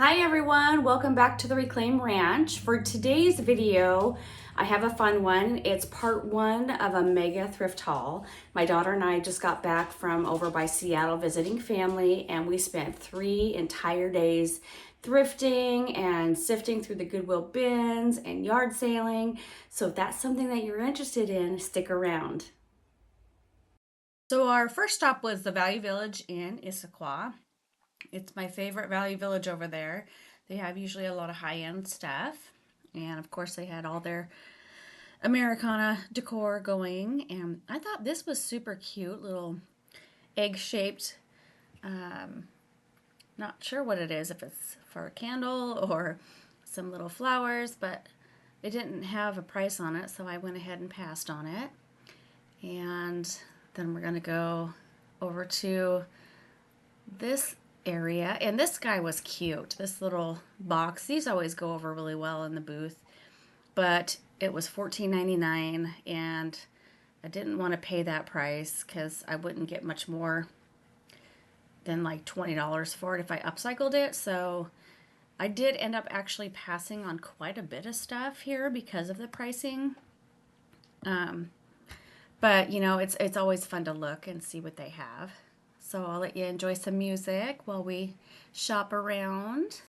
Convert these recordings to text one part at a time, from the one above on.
Hi everyone, welcome back to the Reclaim Ranch. For today's video, I have a fun one. It's part one of a mega thrift haul. My daughter and I just got back from over by Seattle visiting family, and we spent 3 entire days thrifting and sifting through the Goodwill bins and yard sailing. So if that's something that you're interested in, stick around. So our first stop was the Value Village in Issaquah. It's my favorite Value Village over there. They have usually a lot of high-end stuff. And of course they had all their Americana decor going. And I thought this was super cute, little egg-shaped, not sure what it is, if it's for a candle or some little flowers, but they didn't have a price on it, so I went ahead and passed on it. And then we're gonna go over to this area, and this guy was cute, this little box. These always go over really well in the booth, but it was $14.99, and I didn't want to pay that price because I wouldn't get much more than like $20 for it if I upcycled it. So I did end up actually passing on quite a bit of stuff here because of the pricing. But you know, it's always fun to look and see what they have. So I'll let you enjoy some music while we shop around.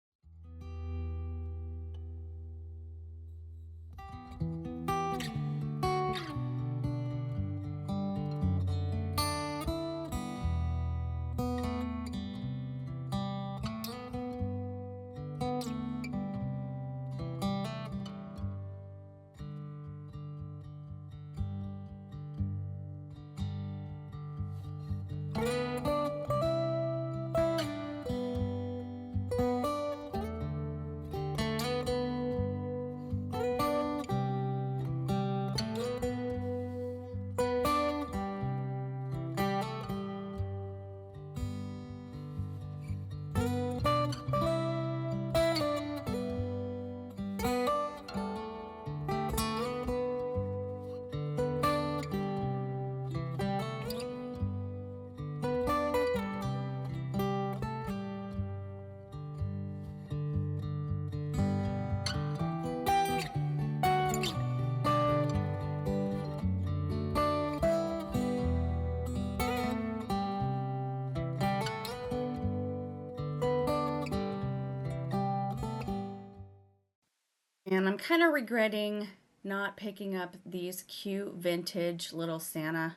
And I'm kind of regretting not picking up these cute vintage little Santa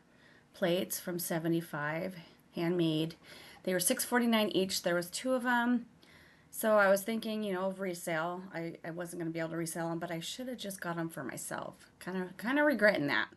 plates from 75, handmade. They were $6.49 each. There was 2 of them. So I was thinking, you know, of resale. I wasn't going to be able to resell them, but I should have just got them for myself. Kind of regretting that.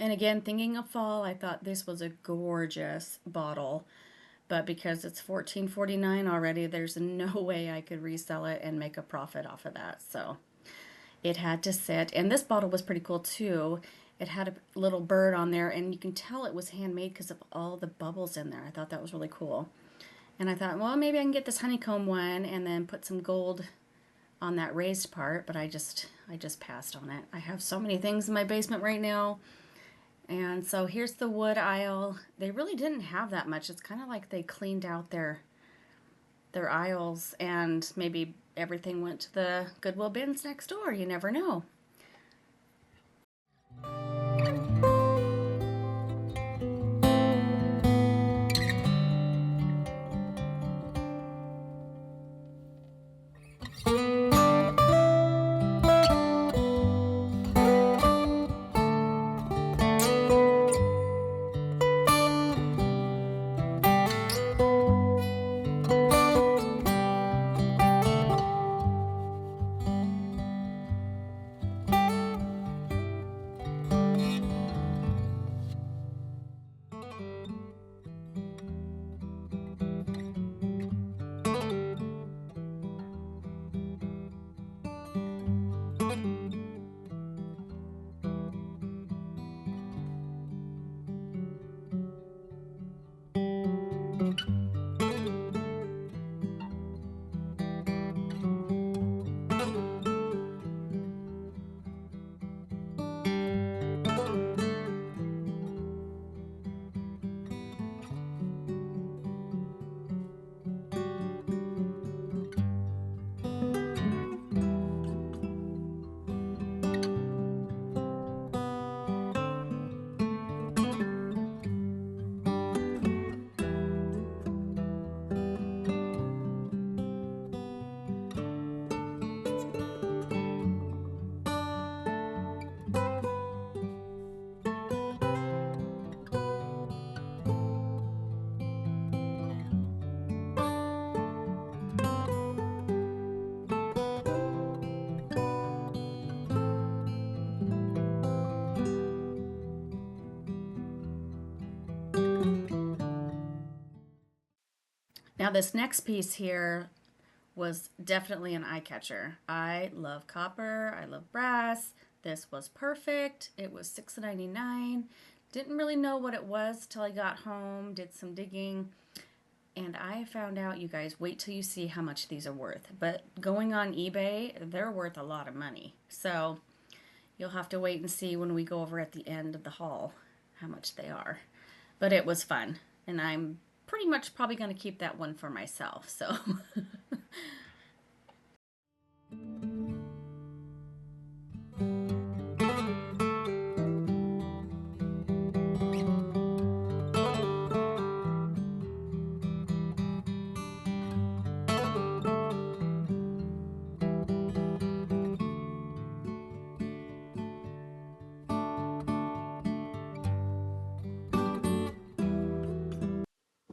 And again, thinking of fall, I thought this was a gorgeous bottle, but because it's $14.49 already, there's no way I could resell it and make a profit off of that. So it had to sit. And this bottle was pretty cool too. It had a little bird on there, and you can tell it was handmade because of all the bubbles in there. I thought that was really cool. And I thought, well, maybe I can get this honeycomb one and then put some gold on that raised part, but I just passed on it. I have so many things in my basement right now. And so here's the wood aisle. They really didn't have that much. It's kind of like they cleaned out their aisles, and maybe everything went to the Goodwill bins next door. You never know. Now this next piece here was definitely an eye catcher. I love copper. I love brass. This was perfect. It was $6.99. Didn't really know what it was till I got home, did some digging, and I found out, you guys, wait till you see how much these are worth. But going on eBay, they're worth a lot of money. So you'll have to wait and see when we go over at the end of the haul how much they are. But it was fun, and I'm pretty much probably going to keep that one for myself. So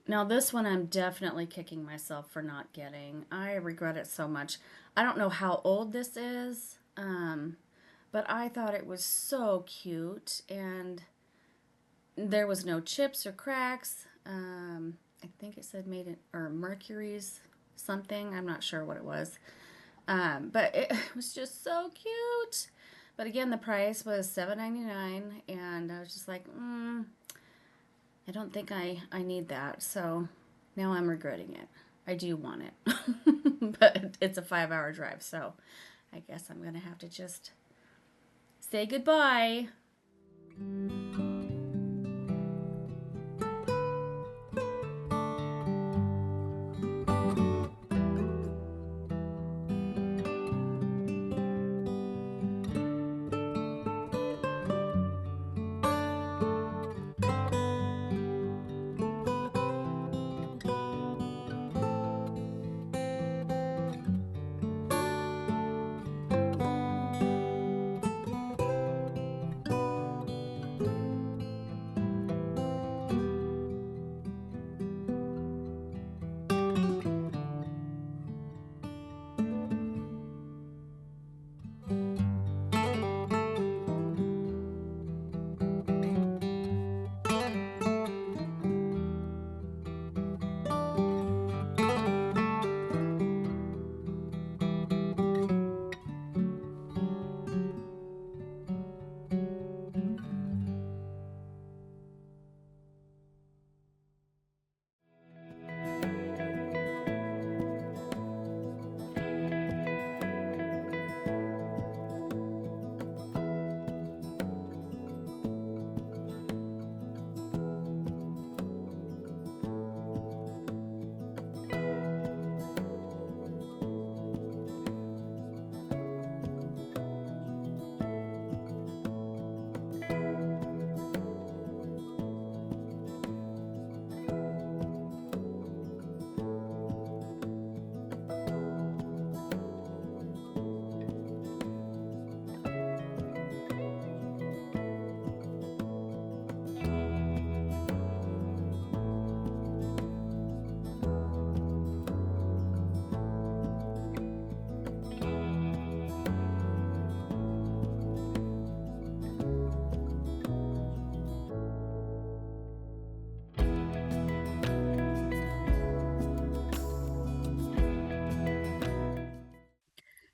now this one I'm definitely kicking myself for not getting. I regret it so much. I don't know how old this is, but I thought it was so cute, and there was no chips or cracks. I think it said made in, or Mercury's something. I'm not sure what it was. But it was just so cute. But again, the price was $7.99, and I was just like, I don't think I need that. So now I'm regretting it. I do want it. But it's a 5-hour drive, so I guess I'm going to have to just say goodbye.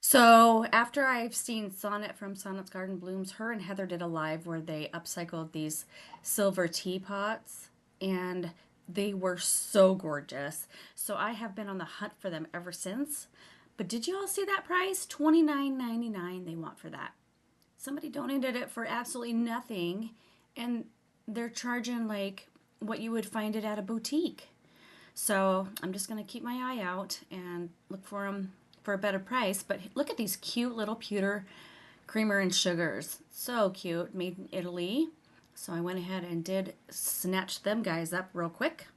So after I've seen Sonnet from Sonnet's Garden Blooms, her and Heather did a live where they upcycled these silver teapots, and they were so gorgeous. So I have been on the hunt for them ever since. But did you all see that price? $29.99 they want for that. Somebody donated it for absolutely nothing, and they're charging like what you would find it at a boutique. So I'm just going to keep my eye out and look for them for a better price. But look at these cute little pewter creamer and sugars. So cute, made in Italy. So I went ahead and did snatch them guys up real quick.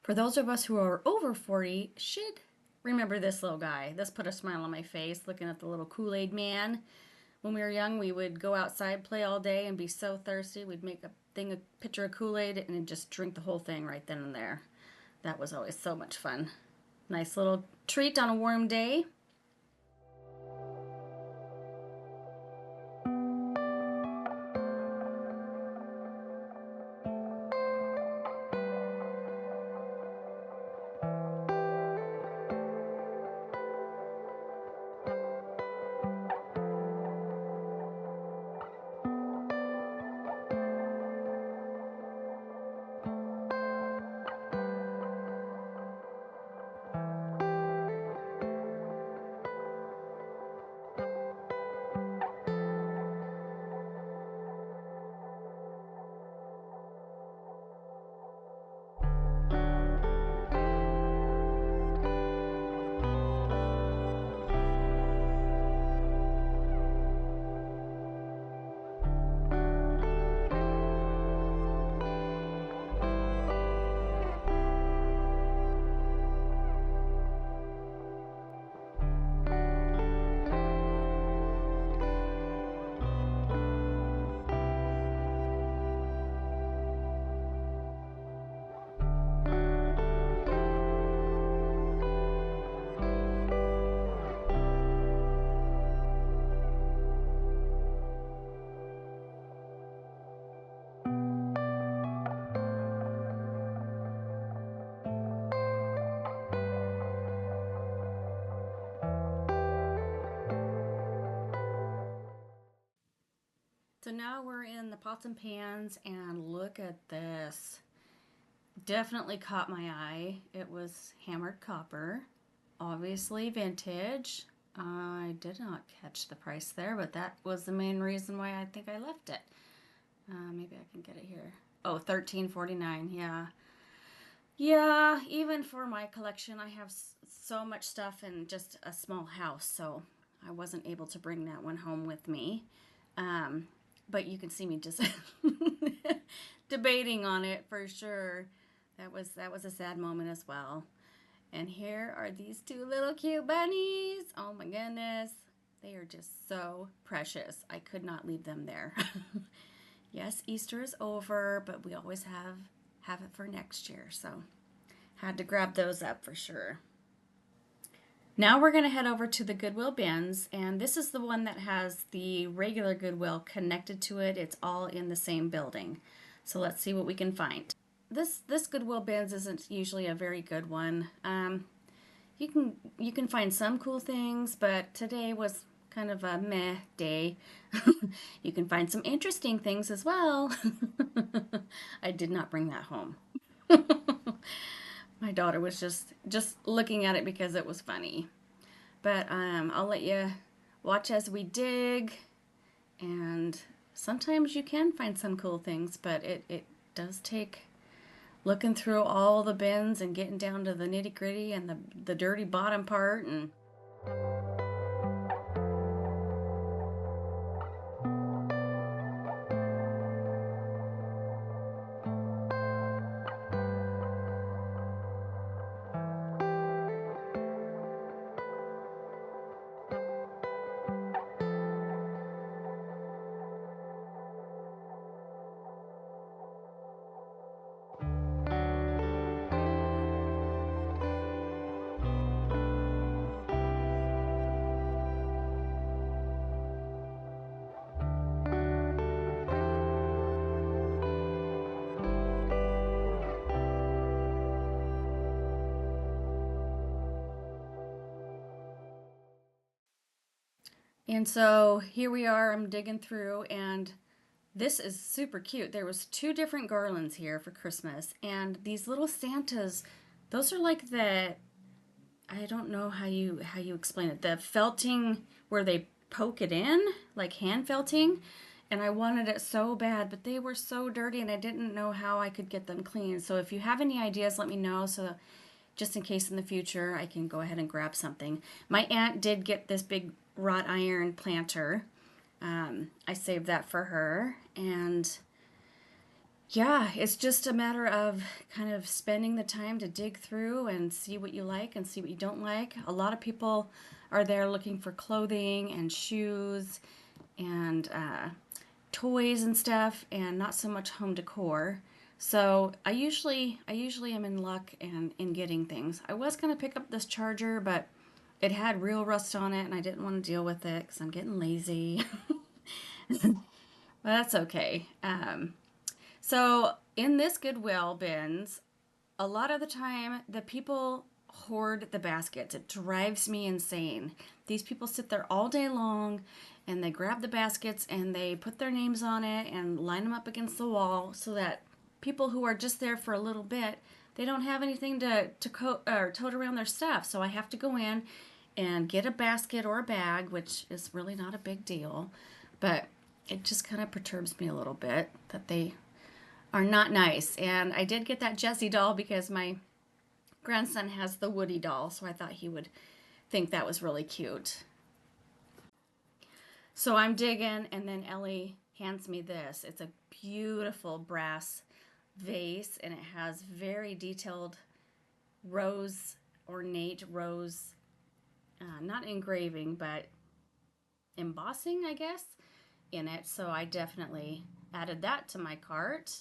For those of us who are over 40, should remember this little guy. This put a smile on my face looking at the little Kool-Aid man. When we were young, we would go outside, play all day, and be so thirsty. We'd make a pitcher of Kool-Aid and just drink the whole thing right then and there. That was always so much fun. Nice little treat on a warm day. So now we're in the pots and pans, and look at this. Definitely caught my eye. It was hammered copper, obviously vintage. I did not catch the price there, but that was the main reason why I think I left it. Maybe I can get it here. Oh, $13.49. Yeah. Yeah, even for my collection, I have so much stuff in just a small house, so I wasn't able to bring that one home with me. But you can see me just debating on it for sure. That was a sad moment as well. And here are these two little cute bunnies. Oh my goodness. They are just so precious. I could not leave them there. Yes, Easter is over, but we always have it for next year. So had to grab those up for sure. Now we're going to head over to the Goodwill bins, and this is the one that has the regular Goodwill connected to it. It's all in the same building. So let's see what we can find. This Goodwill bins isn't usually a very good one. You can find some cool things, but today was kind of a meh day. You can find some interesting things as well. I did not bring that home. My daughter was just looking at it because it was funny. But I'll let you watch as we dig. And sometimes you can find some cool things, but it does take looking through all the bins and getting down to the nitty-gritty and the dirty bottom part. And so here we are, I'm digging through, and this is super cute. There was two different garlands here for Christmas, and these little Santas, those are like I don't know how you explain it, the felting where they poke it in, like hand felting, and I wanted it so bad, but they were so dirty and I didn't know how I could get them clean. So if you have any ideas, let me know, so just in case in the future I can go ahead and grab something. My aunt did get this big wrought iron planter. I saved that for her, and Yeah, it's just a matter of kind of spending the time to dig through and see what you like and see what you don't like. A lot of people are there looking for clothing and shoes and toys and stuff, and not so much home decor. So I usually am in luck and in getting things. I was gonna pick up this charger, but it had real rust on it, and I didn't want to deal with it because I'm getting lazy. But that's okay. So in this Goodwill bins, a lot of the time the people hoard the baskets. It drives me insane. These people sit there all day long and they grab the baskets and they put their names on it and line them up against the wall so that people who are just there for a little bit, they don't have anything to tote around their stuff. So I have to go in and get a basket or a bag, which is really not a big deal, but it just kind of perturbs me a little bit that they are not nice. And I did get that Jessie doll because my grandson has the Woody doll, so I thought he would think that was really cute. So I'm digging, and then Ellie hands me this. It's a beautiful brass vase, and it has very detailed rose, ornate rose, not engraving, but embossing, I guess, in it. So I definitely added that to my cart.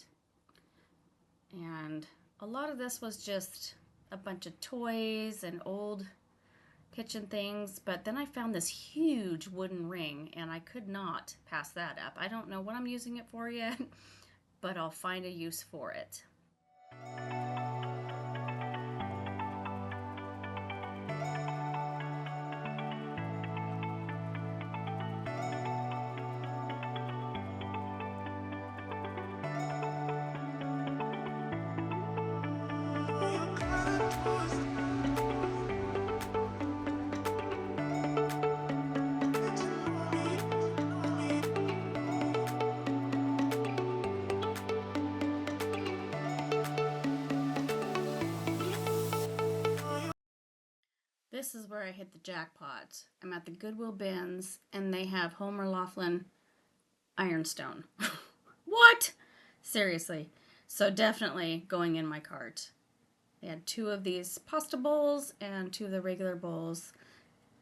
And a lot of this was just a bunch of toys and old kitchen things, but then I found this huge wooden ring and I could not pass that up. I don't know what I'm using it for yet, but I'll find a use for it. This is where I hit the jackpot. I'm at the Goodwill bins and they have Homer Laughlin Ironstone. What? Seriously. So definitely going in my cart. They had two of these pasta bowls and two of the regular bowls.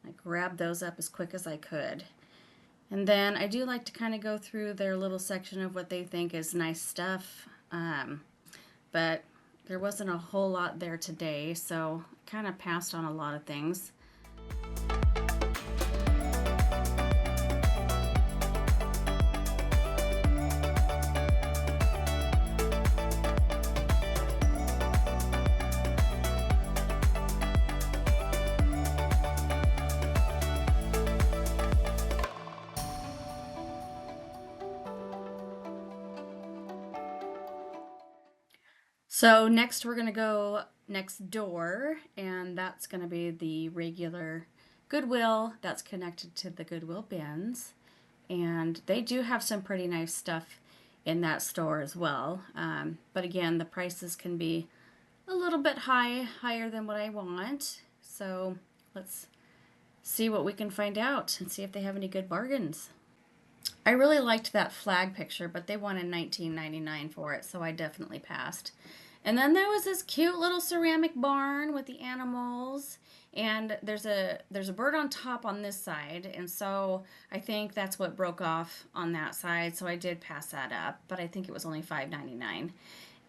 I grabbed those up as quick as I could. And then I do like to kind of go through their little section of what they think is nice stuff. But there wasn't a whole lot there today, so kind of passed on a lot of things. So next we're gonna go next door, and that's gonna be the regular Goodwill that's connected to the Goodwill bins. And they do have some pretty nice stuff in that store as well. But again, the prices can be a little bit higher than what I want. So let's see what we can find out and see if they have any good bargains. I really liked that flag picture, but they wanted $19.99 for it, so I definitely passed. And then there was this cute little ceramic barn with the animals, and there's a bird on top on this side, and so I think that's what broke off on that side, so I did pass that up, but I think it was only $5.99.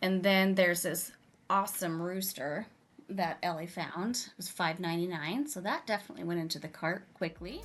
And then there's this awesome rooster that Ellie found. It was $5.99, so that definitely went into the cart quickly.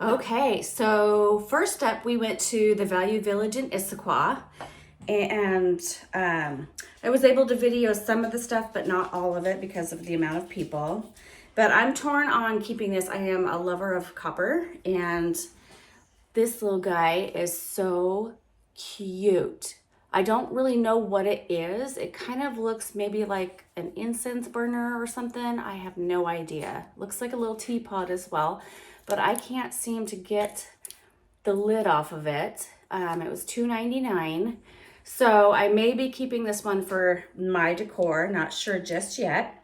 Okay, so first up we went to the Value Village in Issaquah, and I was able to video some of the stuff but not all of it because of the amount of people. But I'm torn on keeping this. I am a lover of copper, and this little guy is so cute. I don't really know what it is. It kind of looks maybe like an incense burner or something. I have no idea. Looks like a little teapot as well, but I can't seem to get the lid off of it. It was $2.99. So I may be keeping this one for my decor, not sure just yet.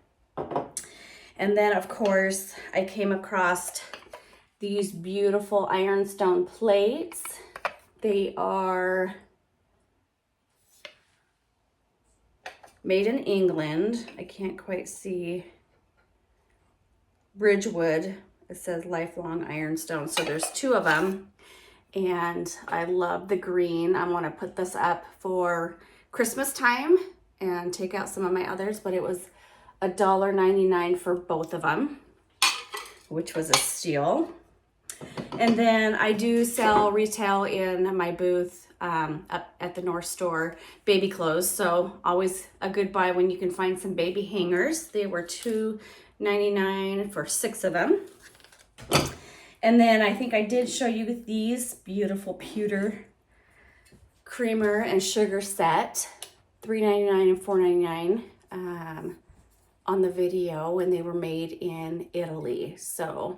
And then of course I came across these beautiful ironstone plates. They are made in England. I can't quite see. Bridgewood. It says lifelong ironstone. So there's 2 of them. And I love the green. I want to put this up for Christmas time and take out some of my others, but it was $1.99 for both of them, which was a steal. And then I do sell retail in my booth up at the North Store, baby clothes. So always a good buy when you can find some baby hangers. They were $2.99 for 6 of them. And then I think I did show you these beautiful pewter creamer and sugar set, $3.99 and $4.99 on the video when they were made in Italy. So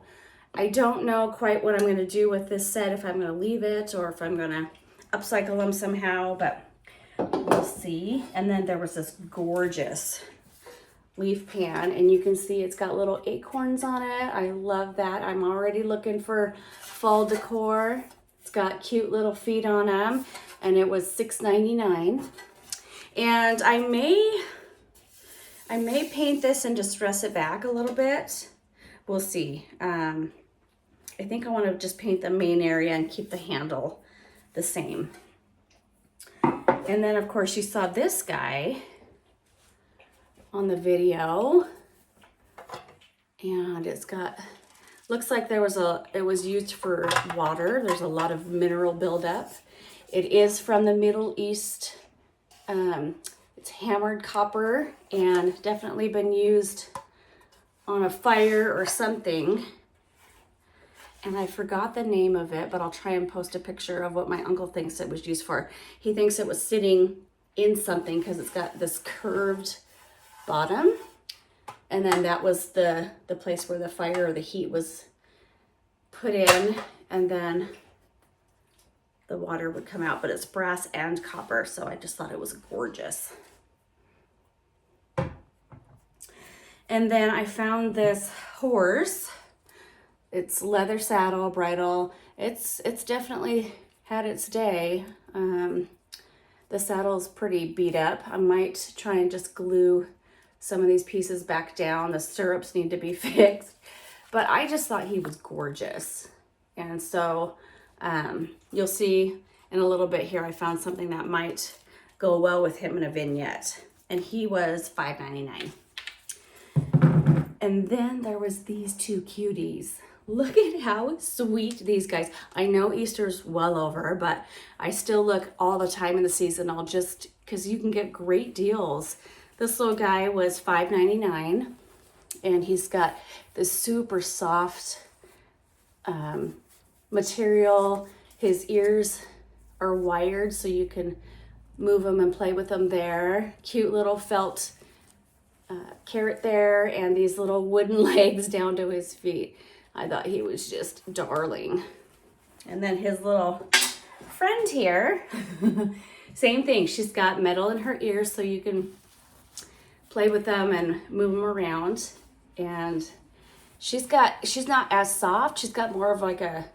I don't know quite what I'm going to do with this set, if I'm going to leave it or if I'm going to upcycle them somehow, but we'll see. And then there was this gorgeous leaf pan, and you can see it's got little acorns on it. I love that. I'm already looking for fall decor. It's got cute little feet on them, and it was $6.99. And I may paint this and just dress it back a little bit. We'll see. I think I want to just paint the main area and keep the handle the same. And then of course you saw this guy on the video, and it's got, looks like it was used for water. There's a lot of mineral buildup. It is from the Middle East. It's hammered copper and definitely been used on a fire or something. And I forgot the name of it, but I'll try and post a picture of what my uncle thinks it was used for. He thinks it was sitting in something because it's got this curved bottom, and then that was the place where the fire or the heat was put in, and then the water would come out. But it's brass and copper, so I just thought it was gorgeous. And then I found this horse. It's leather saddle, bridle. It's definitely had its day. The saddle's pretty beat up. I might try and just glue some of these pieces back down. The stirrups need to be fixed. But I just thought he was gorgeous. And so you'll see in a little bit here, I found something that might go well with him in a vignette. And he was $5.99. And then there was these 2 cuties. Look at how sweet these guys. I know Easter's well over, but I still look all the time in the seasonal just because you can get great deals. This little guy was $5.99, and he's got this super soft material. His ears are wired so you can move them and play with them there. Cute little felt carrot there, and these little wooden legs down to his feet. I thought he was just darling. And then his little friend here, same thing. She's got metal in her ears so you can play with them and move them around. And she's not as soft. She's got more of like a,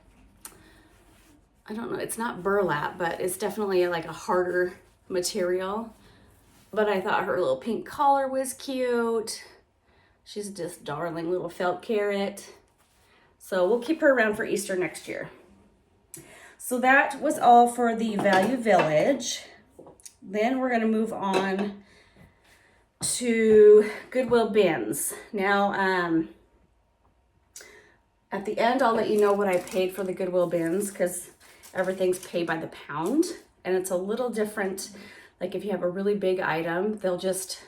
I don't know, it's not burlap, but it's definitely like a harder material. But I thought her little pink collar was cute. She's just darling little felt carrot. So we'll keep her around for Easter next year. So that was all for the Value Village. Then we're going to move on to Goodwill bins. Now, At the end, I'll let you know what I paid for the Goodwill bins because everything's paid by the pound. And it's a little different. Like if you have a really big item, they'll just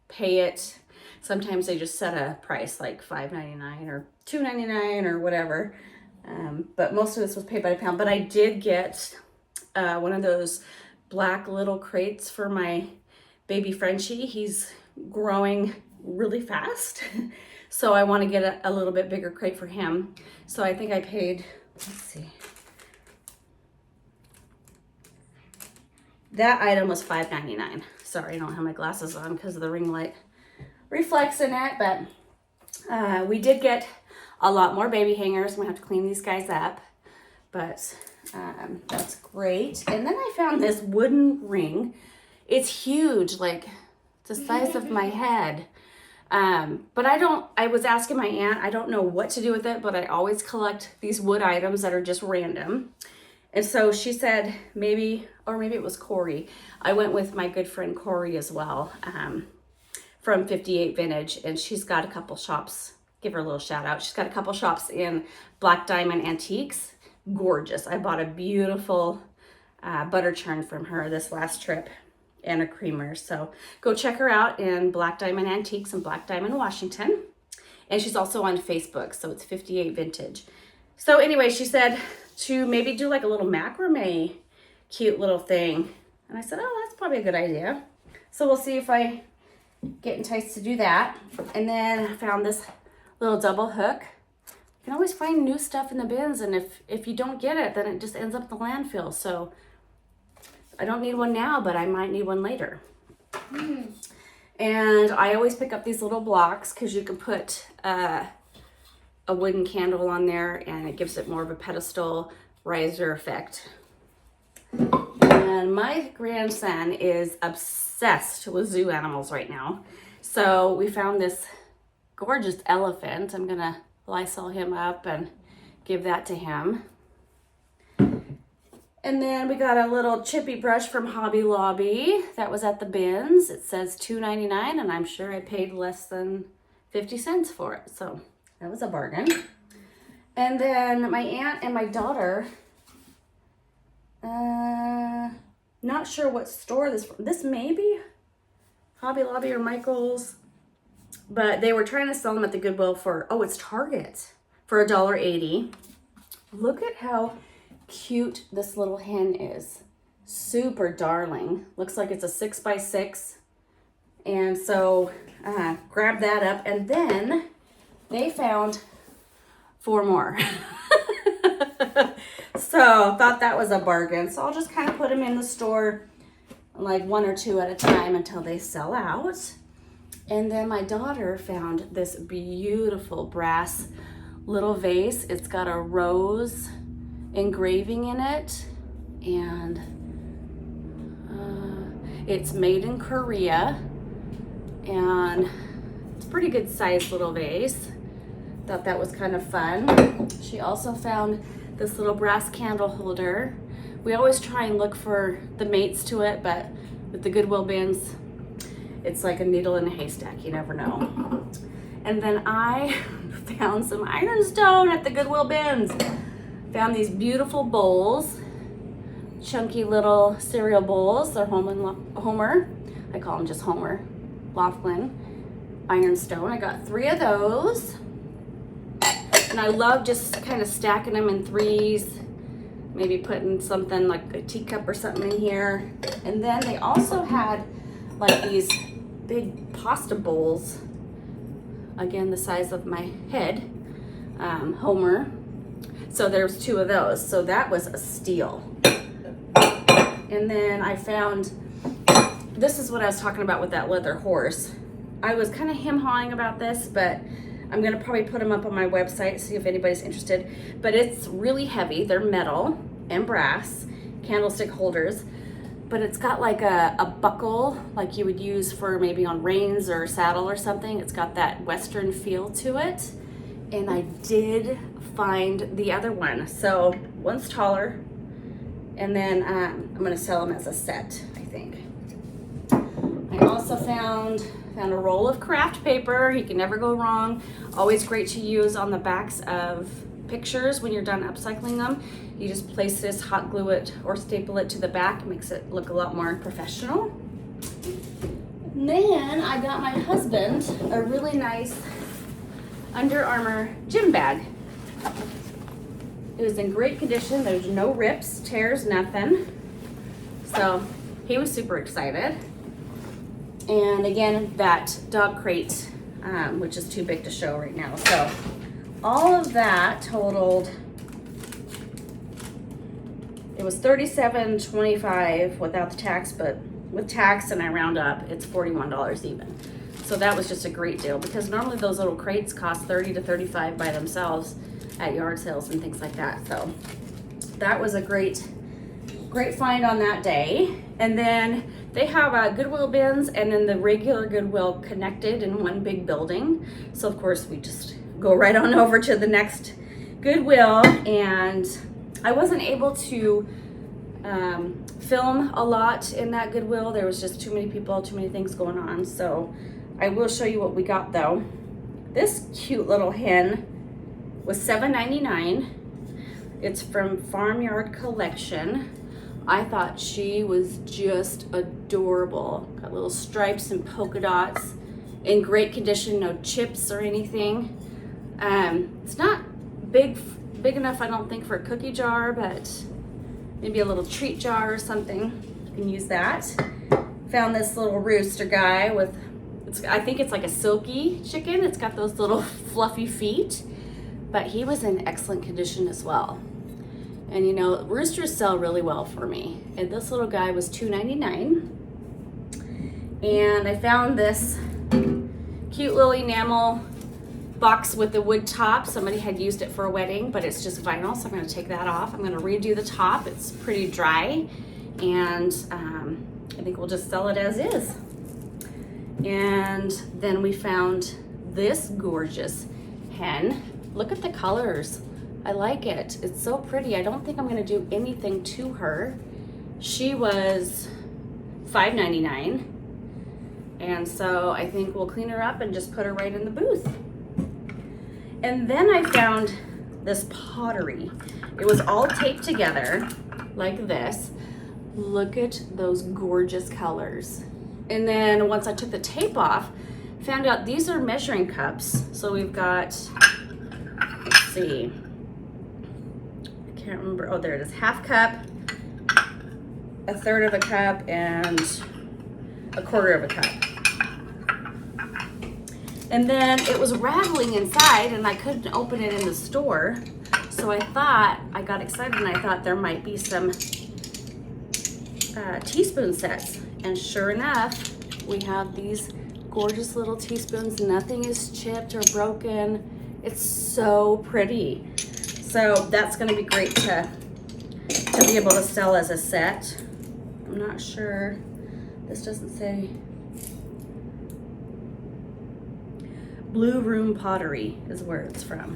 pay it. Sometimes they just set a price like $5.99 or $2.99 or whatever. But most of this was paid by the pound. But I did get one of those black little crates for my baby Frenchie. He's growing really fast. So I want to get a little bit bigger crate for him. So I think I paid, let's see. That item was $5.99. Sorry, I don't have my glasses on because the ring light reflects in it, but we did get a lot more baby hangers. I'm gonna have to clean these guys up, but that's great. And then I found this wooden ring. It's huge, like the size of my head. But I was asking my aunt, I don't know what to do with it, but I always collect these wood items that are just random. And so she said maybe, or maybe it was Corey. I went with my good friend Corey as well, from 58 Vintage, and she's got a couple shops. Give her a little shout out. She's got a couple shops in Black Diamond Antiques. Gorgeous. I bought a beautiful butter churn from her this last trip and a creamer. So go check her out in Black Diamond Antiques in Black Diamond, Washington. And she's also on Facebook, so it's 58 Vintage. So anyway, she said to maybe do like a little macrame cute little thing. And I said, oh, that's probably a good idea. So we'll see if I get enticed to do that. And then I found this little double hook. You can always find new stuff in the bins, and if you don't get it, then it just ends up in the landfill. So I don't need one now, but I might need one later. And I always pick up these little blocks because you can put a wooden candle on there, and it gives it more of a pedestal riser effect. And my grandson is obsessed with zoo animals right now. So we found this gorgeous elephant. I'm gonna Lysol him up and give that to him. And then we got a little chippy brush from Hobby Lobby that was at the bins. It says $2.99, and I'm sure I paid less than 50 cents for it. So that was a bargain. And then my aunt and my daughter, not sure what store this may be Hobby Lobby or Michael's, but they were trying to sell them at the Goodwill for, oh, it's Target, for $1.80. Look at how cute this little hen is. Super darling. Looks like it's a 6x6. And so grab that up, and then they found 4 more. So thought that was a bargain. So I'll just kind of put them in the store like 1 or 2 at a time until they sell out. And then my daughter found this beautiful brass little vase. It's got a rose engraving in it, and it's made in Korea, and it's a pretty good sized little vase. Thought that was kind of fun. She also found this little brass candle holder. We always try and look for the mates to it, but with the Goodwill bins, it's like a needle in a haystack. You never know. And then I found some ironstone at the Goodwill bins. Found these beautiful bowls, chunky little cereal bowls. They're Homer. I call them just Homer. Laughlin ironstone. I got 3 of those. And I love just kind of stacking them in 3s, maybe putting something like a teacup or something in here. And then they also had like these big pasta bowls, again the size of my head, Homer. So there's 2 of those. So that was a steal. And then I found, this is what I was talking about with that leather horse. I was kind of hem-hawing about this, but I'm gonna probably put them up on my website, see if anybody's interested. But it's really heavy. They're metal and brass candlestick holders, but it's got like a buckle like you would use for maybe on reins or saddle or something. It's got that Western feel to it. And I did find the other one. So one's taller, and then I'm gonna sell them as a set, I think. I also found a roll of craft paper. You can never go wrong. Always great to use on the backs of pictures when you're done upcycling them. You just place this, hot glue it, or staple it to the back. It makes it look a lot more professional. And then I got my husband a really nice Under Armour gym bag. It was in great condition. There's no rips, tears, nothing. So he was super excited. And again, that dog crate, which is too big to show right now. So all of that totaled, it was $37.25 without the tax, but with tax and I round up, it's $41 even. So that was just a great deal, because normally those little crates cost $30 to $35 by themselves at yard sales and things like that. So that was a great find on that day. And then they have Goodwill bins and then the regular Goodwill connected in one big building. So of course we just go right on over to the next Goodwill, and I wasn't able to film a lot in that Goodwill. There was just too many people, too many things going on. So I will show you what we got though. This cute little hen was $7.99. It's from Farmyard Collection. I thought she was just adorable. Got little stripes and polka dots, in great condition, no chips or anything. It's not big enough, I don't think, for a cookie jar, but maybe a little treat jar or something. You can use that. Found this little rooster guy with, I think it's like a silky chicken. It's got those little fluffy feet, but he was in excellent condition as well. And you know, roosters sell really well for me. And this little guy was $2.99. And I found this cute little enamel box with the wood top. Somebody had used it for a wedding, but it's just vinyl, so I'm gonna take that off. I'm gonna redo the top. It's pretty dry, and I think we'll just sell it as is. And then we found this gorgeous hen. Look at the colors. I like it. It's so pretty. I don't think I'm gonna do anything to her. She was $5.99. And so I think we'll clean her up and just put her right in the booth. And then I found this pottery. It was all taped together like this. Look at those gorgeous colors. And then once I took the tape off, found out these are measuring cups. So we've got, let's see, I can't remember. Oh, there it is. Half cup, a third of a cup, and a quarter of a cup. And then it was rattling inside and I couldn't open it in the store. So I got excited and I thought there might be some teaspoon sets. And sure enough, we have these gorgeous little teaspoons. Nothing is chipped or broken. It's so pretty. So that's gonna be great to be able to sell as a set. I'm not sure, this doesn't say. Blue Room Pottery is where it's from.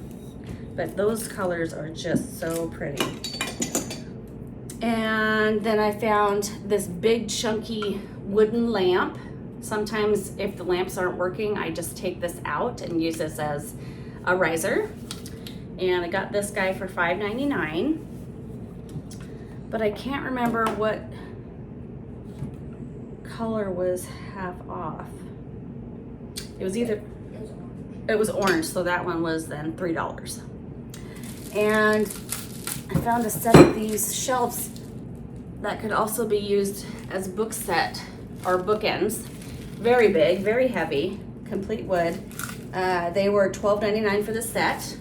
But those colors are just so pretty. And then I found this big chunky wooden lamp. Sometimes if the lamps aren't working, I just take this out and use this as a riser. And I got this guy for $5.99. But I can't remember what color was half off. It was orange, so that one was then $3. And I found a set of these shelves that could also be used as book set or bookends. Very big, very heavy, complete wood. They were $12.99 for the set.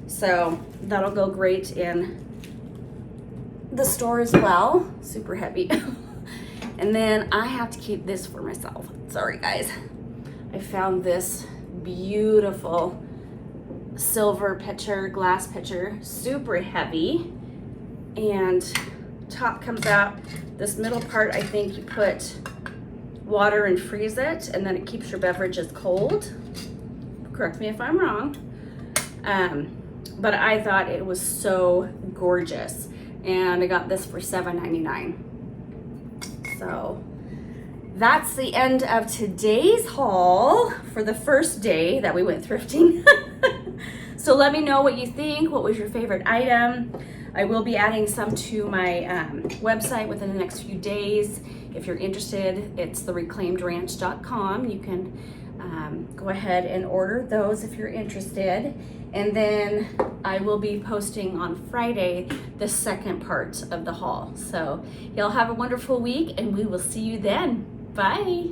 So that'll go great in the store as well. Super heavy. And then I have to keep this for myself. Sorry guys. I found this beautiful silver pitcher, glass pitcher, super heavy, and top comes out. This middle part, I think you put water and freeze it, and then it keeps your beverages cold. Correct me if I'm wrong. But I thought it was so gorgeous, and I got this for $7.99. So that's the end of today's haul for the first day that we went thrifting. So let me know what you think. What was your favorite item? I will be adding some to my website within the next few days. If you're interested, it's thereclaimedranch.com. You can go ahead and order those if you're interested. And then I will be posting on Friday the second part of the haul. So y'all have a wonderful week, and we will see you then. Bye.